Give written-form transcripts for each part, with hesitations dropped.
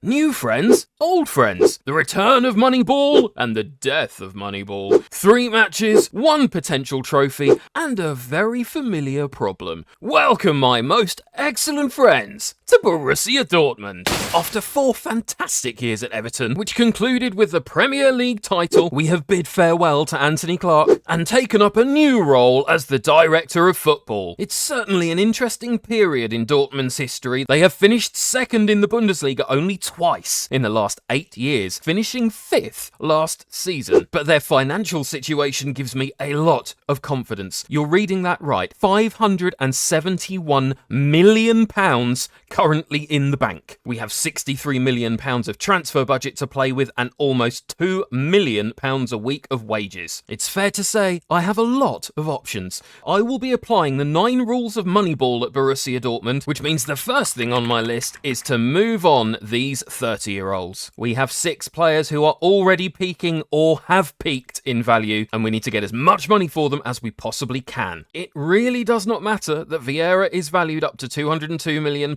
New friends, old friends, the return of Moneyball and the death of Moneyball. 3 matches, 1 potential trophy, and a very familiar problem. Welcome, my most excellent friends, to Borussia Dortmund. After 4 fantastic years at Everton, which concluded with the Premier League title, we have bid farewell to Anthony Clark and taken up a new role as the director of football. It's certainly an interesting period in Dortmund's history. They have finished second in the Bundesliga only twice in the last 8 years, finishing 5th last season. But their financial situation gives me a lot of confidence. You're reading that right. £571 million currently in the bank. We have £63 million of transfer budget to play with and almost £2 million a week of wages. It's fair to say I have a lot of options. I will be applying the 9 rules of Moneyball at Borussia Dortmund, which means the first thing on my list is to move on these 30-year-olds. We have 6 players who are already peaking or have peaked in value, and we need to get as much money for them as we possibly can. It really does not matter that Vieira is valued up to £202 million.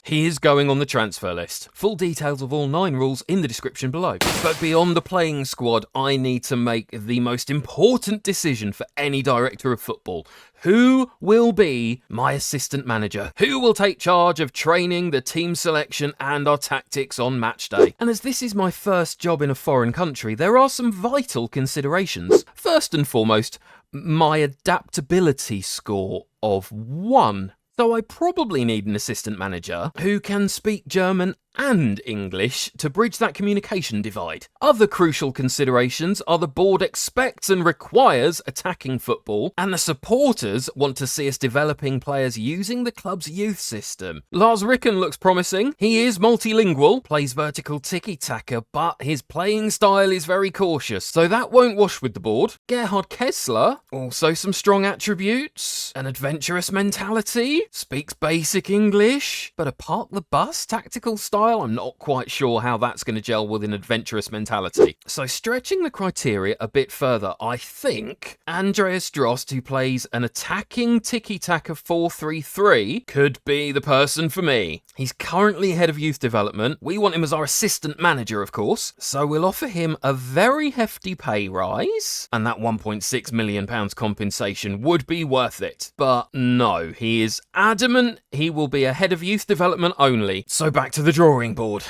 He is going on the transfer list. Full details of all 9 rules in the description below. But beyond the playing squad, I need to make the most important decision for any director of football. Who will be my assistant manager? Who will take charge of training, the team selection, and our tactics on match day? And as this is my first job in a foreign country, there are some vital considerations. First and foremost, my adaptability score of 1. So I probably need an assistant manager who can speak German and English to bridge that communication divide. Other crucial considerations are the board expects and requires attacking football, and the supporters want to see us developing players using the club's youth system. Lars Ricken looks promising. He is multilingual, plays vertical tiki-taka, but his playing style is very cautious, so that won't wash with the board. Gerhard Kessler, also some strong attributes, an adventurous mentality, speaks basic English, but a park the bus tactical style, I'm not quite sure how that's going to gel with an adventurous mentality. So stretching the criteria a bit further, I think Andreas Drost, who plays an attacking tiki-taka 4-3-3, could be the person for me. He's currently head of youth development. We want him as our assistant manager, of course. So we'll offer him a very hefty pay rise, and that £1.6 million compensation would be worth it. But no, he is adamant he will be a head of youth development only. So back to the drawing board.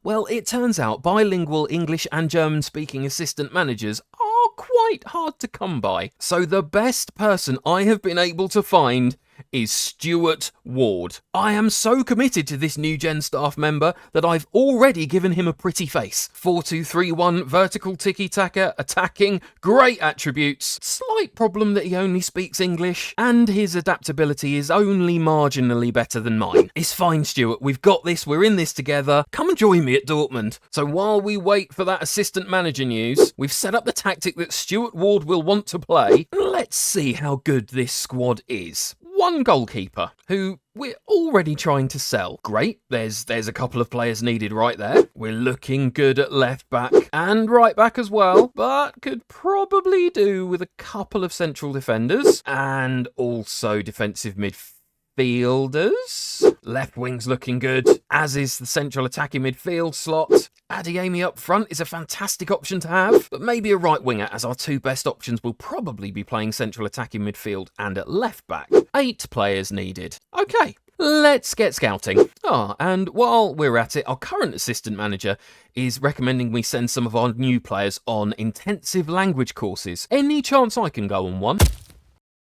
Well, it turns out bilingual English and German speaking assistant managers are quite hard to come by. So the best person I have been able to find is Stuart Ward. I am so committed to this new Gen staff member that I've already given him a pretty face. 4-2-3-1, vertical tiki-taka, attacking, great attributes, slight problem that he only speaks English, and his adaptability is only marginally better than mine. It's fine, Stuart, we've got this, we're in this together, come and join me at Dortmund. So while we wait for that assistant manager news, we've set up the tactic that Stuart Ward will want to play, and let's see how good this squad is. 1 goalkeeper, who we're already trying to sell. Great, there's a couple of players needed right there. We're looking good at left back and right back as well, but could probably do with a couple of central defenders and also defensive midfielders. Left wing's looking good, as is the central attacking midfield slot. Adeyemi up front is a fantastic option to have, but maybe a right winger, as our 2 best options will probably be playing central attacking midfield and at left back. 8 players needed. Okay, let's get scouting. And while we're at it, our current assistant manager is recommending we send some of our new players on intensive language courses. Any chance I can go on one?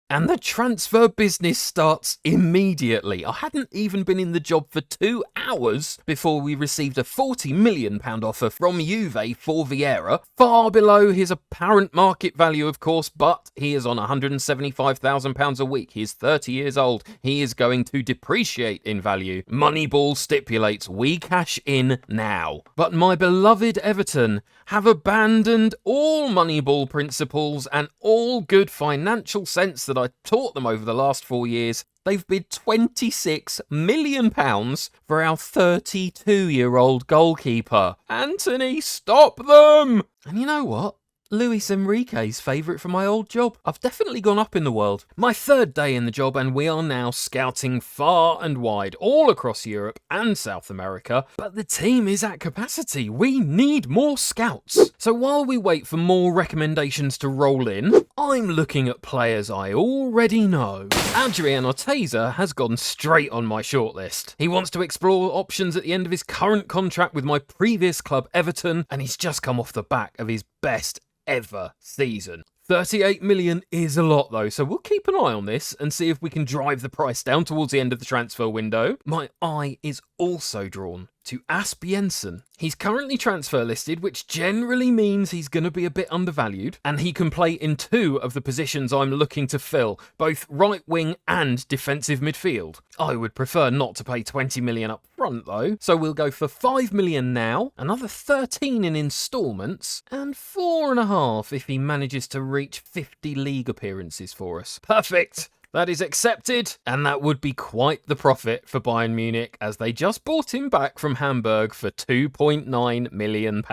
And the transfer business starts immediately. I hadn't even been in the job for 2 hours before we received a £40 million offer from Juve for Vieira. Far below his apparent market value, of course, but he is on £175,000 a week. He is 30 years old. He is going to depreciate in value. Moneyball stipulates we cash in now. But my beloved Everton have abandoned all Moneyball principles and all good financial sense that I taught them over the last 4 years. They've bid £26 million for our 32-year-old goalkeeper. Anthony, stop them! And you know what? Luis Enrique's favourite for my old job. I've definitely gone up in the world. My third day in the job, and we are now scouting far and wide, all across Europe and South America. But the team is at capacity. We need more scouts. So while we wait for more recommendations to roll in, I'm looking at players I already know. Adrian Orteza has gone straight on my shortlist. He wants to explore options at the end of his current contract with my previous club, Everton, and he's just come off the back of his best ever season. 38 million is a lot though, so we'll keep an eye on this and see if we can drive the price down towards the end of the transfer window. My eye is also drawn to Asp Jensen. He's currently transfer listed, which generally means he's going to be a bit undervalued, and he can play in two of the positions I'm looking to fill, both right wing and defensive midfield. I would prefer not to pay 20 million up front though, so we'll go for 5 million now, another 13 in instalments, and 4.5 if he manages to reach 50 league appearances for us. Perfect! That is accepted, and that would be quite the profit for Bayern Munich, as they just bought him back from Hamburg for £2.9 million.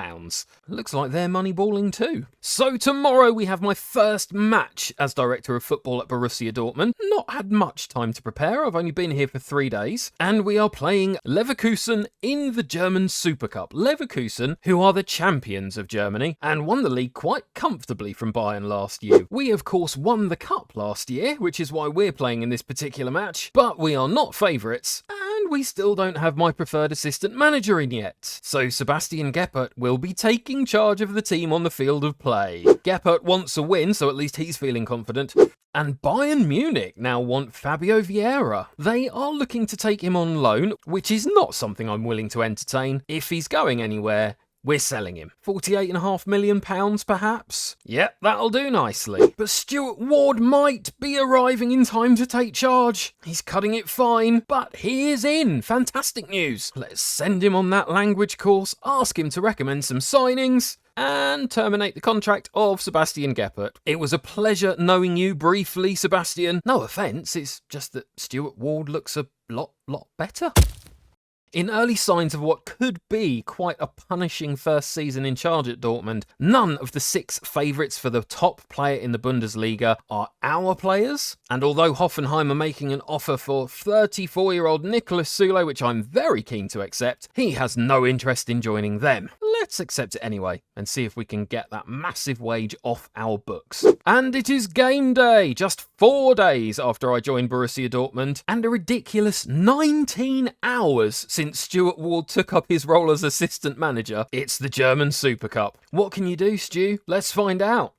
Looks like they're moneyballing too. So tomorrow we have my first match as director of football at Borussia Dortmund. Not had much time to prepare, I've only been here for 3 days, and we are playing Leverkusen in the German Super Cup. Leverkusen, who are the champions of Germany, and won the league quite comfortably from Bayern last year. We of course won the cup last year, which is why we're playing in this particular match, but we are not favourites, and we still don't have my preferred assistant manager in yet. So Sebastian Gebhardt will be taking charge of the team on the field of play. Gebhardt wants a win, so at least he's feeling confident. And Bayern Munich now want Fabio Vieira. They are looking to take him on loan, which is not something I'm willing to entertain. If he's going anywhere, we're selling him. £48.5 million perhaps? Yep, that'll do nicely. But Stuart Ward might be arriving in time to take charge. He's cutting it fine, but he is in. Fantastic news. Let's send him on that language course, ask him to recommend some signings, and terminate the contract of Sebastian Gebhardt. It was a pleasure knowing you briefly, Sebastian. No offence, it's just that Stuart Ward looks a lot better. In early signs of what could be quite a punishing first season in charge at Dortmund, none of the 6 favourites for the top player in the Bundesliga are our players. And although Hoffenheim are making an offer for 34-year-old Nicolas Sule, which I'm very keen to accept, he has no interest in joining them. Let's accept it anyway and see if we can get that massive wage off our books. And it is game day, just 4 days after I joined Borussia Dortmund, and a ridiculous 19 hours since Stuart Ward took up his role as assistant manager. It's the German Super Cup. What can you do, Stu? Let's find out.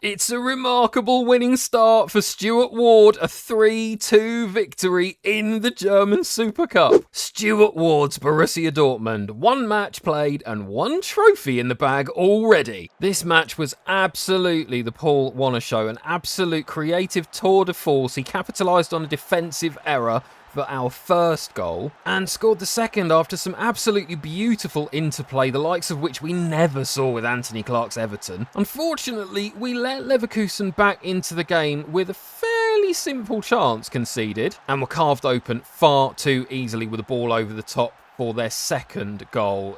It's a remarkable winning start for Stuart Ward, a 3-2 victory in the German Super Cup. Stuart Ward's Borussia Dortmund, 1 match played and 1 trophy in the bag already. This match was absolutely the Paul Warner show, an absolute creative tour de force. He capitalised on a defensive error for our first goal, and scored the second after some absolutely beautiful interplay, the likes of which we never saw with Anthony Clark's Everton. Unfortunately, we let Leverkusen back into the game with a fairly simple chance conceded, and were carved open far too easily with a ball over the top for their second goal.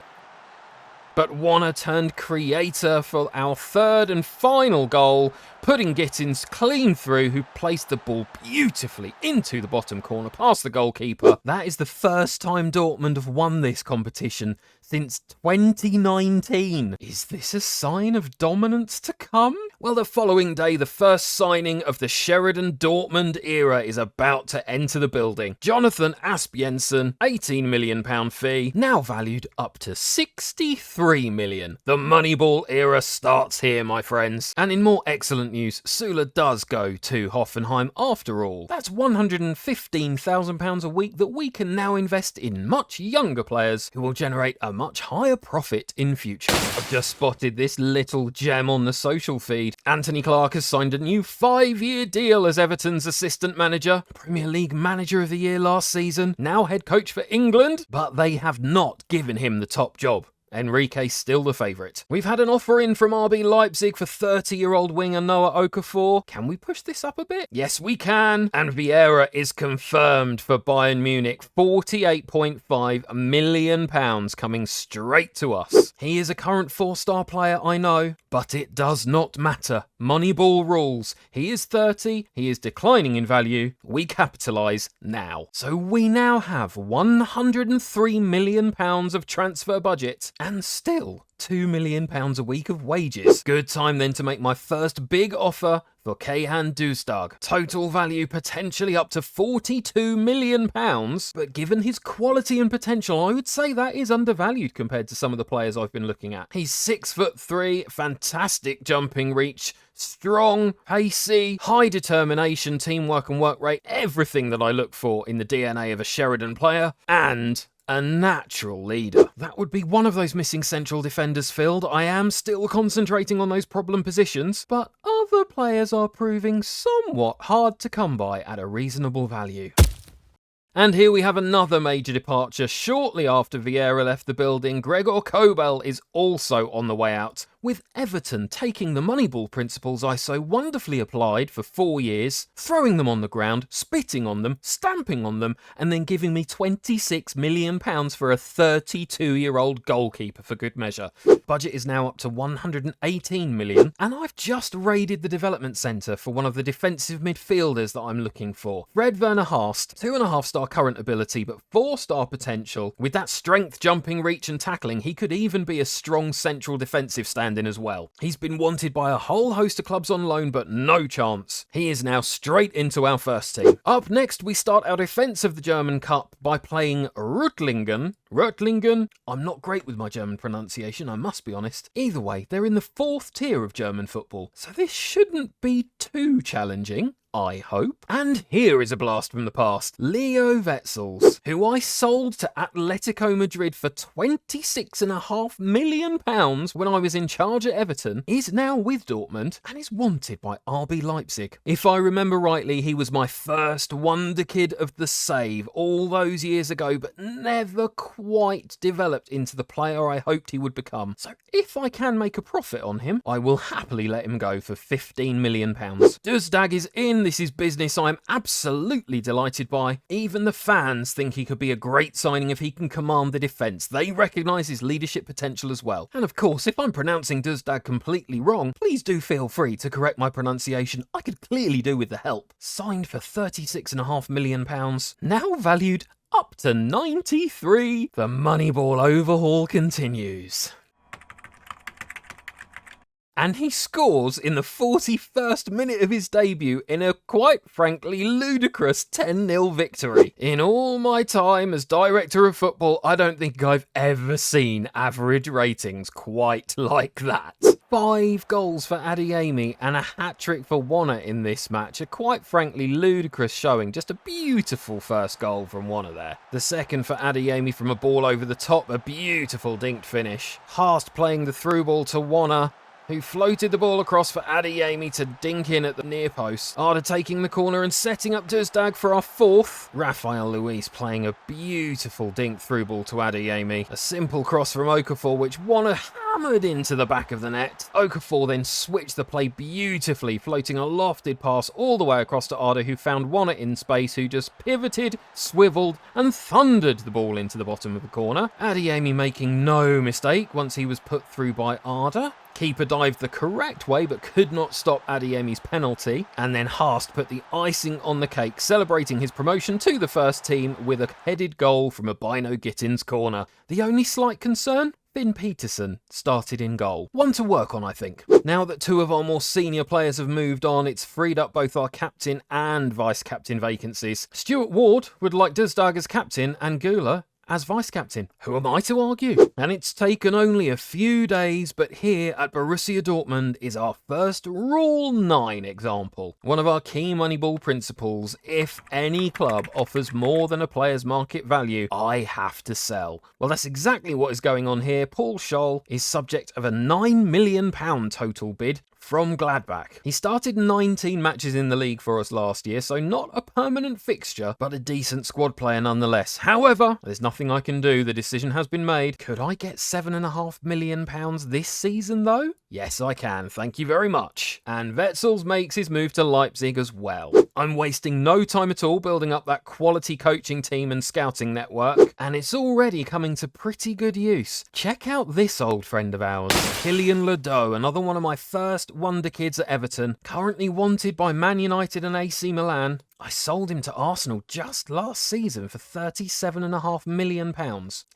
But Warner turned creator for our third and final goal, putting Gittins clean through, who placed the ball beautifully into the bottom corner past the goalkeeper. That is the first time Dortmund have won this competition since 2019. Is this a sign of dominance to come? Well, the following day, the first signing of the Sheridan Dortmund era is about to enter the building. Jonathan Asp Jensen, £18 million fee, now valued up to 63 million. The Moneyball era starts here, my friends. And in more excellent news, Sula does go to Hoffenheim after all. That's £115,000 a week that we can now invest in much younger players who will generate a much higher profit in future. I've just spotted this little gem on the social feed. Anthony Clark has signed a new 5-year deal as Everton's assistant manager, Premier League Manager of the Year last season, now head coach for England, but they have not given him the top job. Enrique's still the favourite. We've had an offer in from RB Leipzig for 30-year-old winger Noah Okafor. Can we push this up a bit? Yes, we can. And Vieira is confirmed for Bayern Munich. £48.5 million coming straight to us. He is a current 4-star player, I know, but it does not matter. Moneyball rules. He is 30, he is declining in value. We capitalise now. So we now have £103 million of transfer budget and still £2 million a week of wages. Good time then to make my first big offer for Kayhan Duzdag. Total value potentially up to £42 million, but given his quality and potential, I would say that is undervalued compared to some of the players I've been looking at. He's 6'3", fantastic jumping reach, strong, pacey, high determination, teamwork and work rate, everything that I look for in the DNA of a Sheridan player, and a natural leader. That would be one of those missing central defenders filled. I am still concentrating on those problem positions, but other players are proving somewhat hard to come by at a reasonable value. And here we have another major departure. Shortly after Vieira left the building, Gregor Kobel is also on the way out, with Everton taking the Moneyball principles I so wonderfully applied for 4 years, throwing them on the ground, spitting on them, stamping on them, and then giving me £26 million for a 32-year-old goalkeeper for good measure. Budget is now up to £118 million, and I've just raided the development centre for one of the defensive midfielders that I'm looking for. Fred Werner Haast, 2.5-star current ability, but 4-star potential. With that strength, jumping, reach and tackling, he could even be a strong central defensive stand-in as well. He's been wanted by a whole host of clubs on loan, but no chance. He is now straight into our first team. Up next, we start our defence of the German Cup by playing Reutlingen. I'm not great with my German pronunciation, I must be honest. Either way, they're in the 4th tier of German football, so this shouldn't be too challenging, I hope. And here is a blast from the past. Leo Wetzels, who I sold to Atletico Madrid for £26.5 million when I was in charge at Everton, is now with Dortmund and is wanted by RB Leipzig. If I remember rightly, he was my first wonder kid of the save all those years ago, but never quite developed into the player I hoped he would become. So if I can make a profit on him, I will happily let him go for £15 million. Duzdag is in. This is business I'm absolutely delighted by. Even the fans think he could be a great signing if he can command the defence. They recognise his leadership potential as well. And of course, if I'm pronouncing Duzdag completely wrong, please do feel free to correct my pronunciation. I could clearly do with the help. Signed for £36.5 million, now valued up to 93. The Moneyball overhaul continues. And he scores in the 41st minute of his debut in a quite frankly ludicrous 10-0 victory. In all my time as director of football, I don't think I've ever seen average ratings quite like that. 5 goals for Adeyemi and a hat-trick for Warner in this match. A quite frankly ludicrous showing. Just a beautiful first goal from Warner there. The second for Adeyemi from a ball over the top. A beautiful dinked finish. Haast playing the through ball to Warner, who floated the ball across for Adeyemi to dink in at the near post. Arda taking the corner and setting up Duzdag for our 4th. Rafael Luis playing a beautiful dink through ball to Adeyemi. A simple cross from Okafor, which Warner hammered into the back of the net. Okafor then switched the play beautifully, floating a lofted pass all the way across to Arda, who found Warner in space, who just pivoted, swiveled and thundered the ball into the bottom of the corner. Adeyemi making no mistake once he was put through by Arda. Keeper dived the correct way but could not stop Adeyemi's penalty, and then Haast put the icing on the cake, celebrating his promotion to the first team with a headed goal from a Bino Gittins corner. The only slight concern? Finn Peterson started in goal. One to work on, I think. Now that 2 of our more senior players have moved on, it's freed up both our captain and vice-captain vacancies. Stuart Ward would like Duzdag as captain and Gula as vice-captain. Who am I to argue? And it's taken only a few days, but here at Borussia Dortmund is our first Rule 9 example. One of our key Moneyball principles: if any club offers more than a player's market value, I have to sell. Well, that's exactly what is going on here. Paul Scholl is subject of a £9 million total bid from Gladbach. He started 19 matches in the league for us last year, so not a permanent fixture, but a decent squad player nonetheless. However, there's nothing I can do. The decision has been made. Could I get £7.5 million this season, though? Yes, I can. Thank you very much. And Wetzels makes his move to Leipzig as well. I'm wasting no time at all building up that quality coaching team and scouting network, and it's already coming to pretty good use. Check out this old friend of ours, Kylian Ledoux, another one of my first wonder kids at Everton, currently wanted by Man United and AC Milan. I sold him to Arsenal just last season for £37.5 million.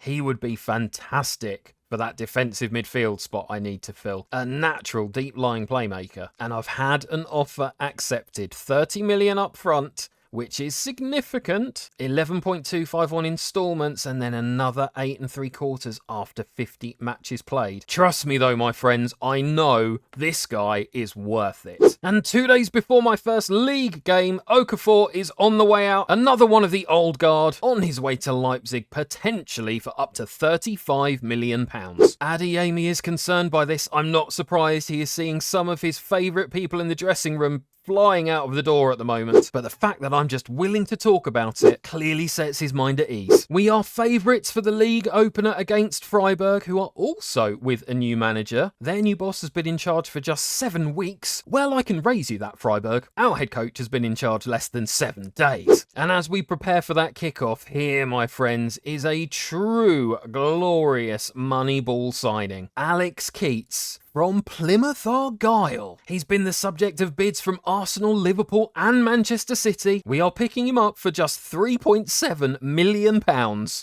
He would be fantastic for that defensive midfield spot I need to fill. A natural deep-lying playmaker. And I've had an offer accepted. £30 million up front, which is significant. 11.251 instalments and then another 8 3/4 after 50 matches played. Trust me though, my friends, I know this guy is worth it. And 2 days before my first league game, Okafor is on the way out. Another one of the old guard, on his way to Leipzig, potentially for up to £35 million. Adeyemi is concerned by this. I'm not surprised. He is seeing some of his favourite people in the dressing room flying out of the door at the moment, but the fact that I'm just willing to talk about it clearly sets his mind at ease. We are favourites for the league opener against Freiburg, who are also with a new manager. Their new boss has been in charge for just 7 weeks. Well, I can raise you that, Freiburg. Our head coach has been in charge less than 7 days. And as we prepare for that kickoff, here, my friends, is a true glorious Moneyball signing. Alex Keats from Plymouth Argyle. He's been the subject of bids from Arsenal, Liverpool and Manchester City. We are picking him up for just £3.7 million.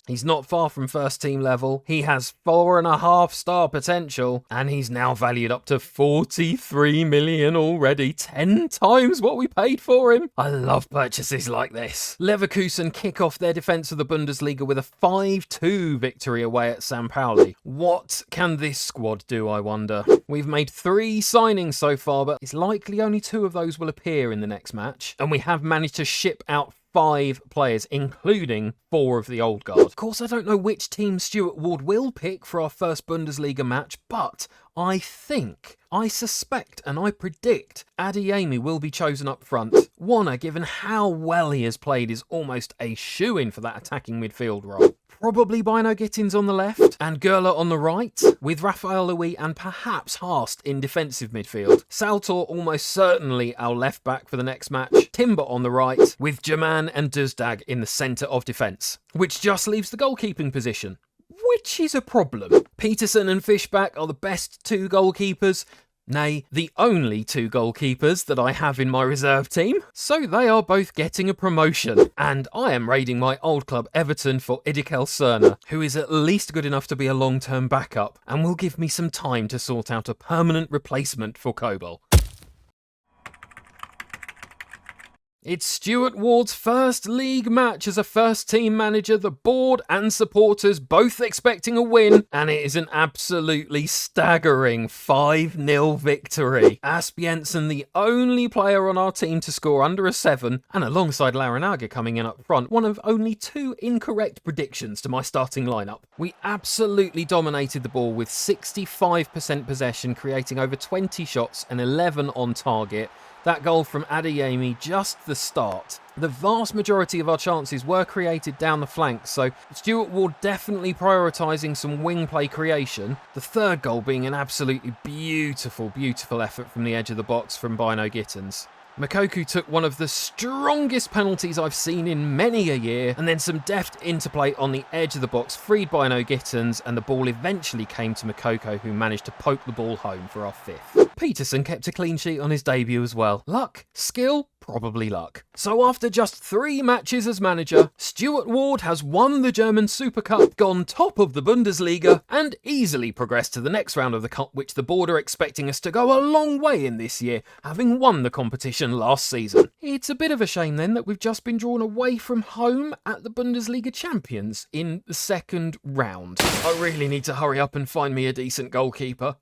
He's not far from first team level. He has 4.5 star potential and he's now valued up to £43 million already. 10 times what we paid for him. I love purchases like this. Leverkusen kick off their defence of the Bundesliga with a 5-2 victory away at St. Pauli. What can this squad do, I wonder? We've made 3 signings so far, but it's likely only 2 of those will appear in the next match. And we have managed to ship out 5 players, including 4 of the old guard. Of course, I don't know which team Stuart Ward will pick for our first Bundesliga match, but I suspect, and I predict Adeyemi will be chosen up front. Warner, given how well he has played, is almost a shoo-in for that attacking midfield role. Probably Bino Gittins on the left and Gerler on the right, with Raphael Louis and perhaps Haast in defensive midfield. Saltor almost certainly our left back for the next match. Timber on the right, with German and Duzdag in the centre of defence, which just leaves the goalkeeping position, which is a problem. Peterson and Fishback are the best 2 goalkeepers. Nay, the only 2 goalkeepers that I have in my reserve team. So they are both getting a promotion. And I am raiding my old club Everton for Idikel Cerner, who is at least good enough to be a long-term backup and will give me some time to sort out a permanent replacement for Kobel. It's Stuart Ward's first league match as a first-team manager, the board and supporters both expecting a win, and it is an absolutely staggering 5-0 victory. Asp Jensen, the only player on our team to score under a 7, and alongside Larinaga coming in up front, one of only 2 incorrect predictions to my starting lineup. We absolutely dominated the ball with 65% possession, creating over 20 shots and 11 on target. That goal from Adeyemi, just the start. The vast majority of our chances were created down the flanks, so Stuart Ward definitely prioritising some wing play creation. The third goal being an absolutely beautiful, beautiful effort from the edge of the box from Bino Gittins. Moukoko took one of the strongest penalties I've seen in many a year, and then some deft interplay on the edge of the box freed Bino Gittins, and the ball eventually came to Moukoko, who managed to poke the ball home for our 5th. Peterson kept a clean sheet on his debut as well. Luck? Skill? Probably luck. So after just 3 matches as manager, Stuart Ward has won the German Super Cup, gone top of the Bundesliga, and easily progressed to the next round of the cup, which the board are expecting us to go a long way in this year, having won the competition last season. It's a bit of a shame then that we've just been drawn away from home at the Bundesliga champions in the 2nd round. I really need to hurry up and find me a decent goalkeeper.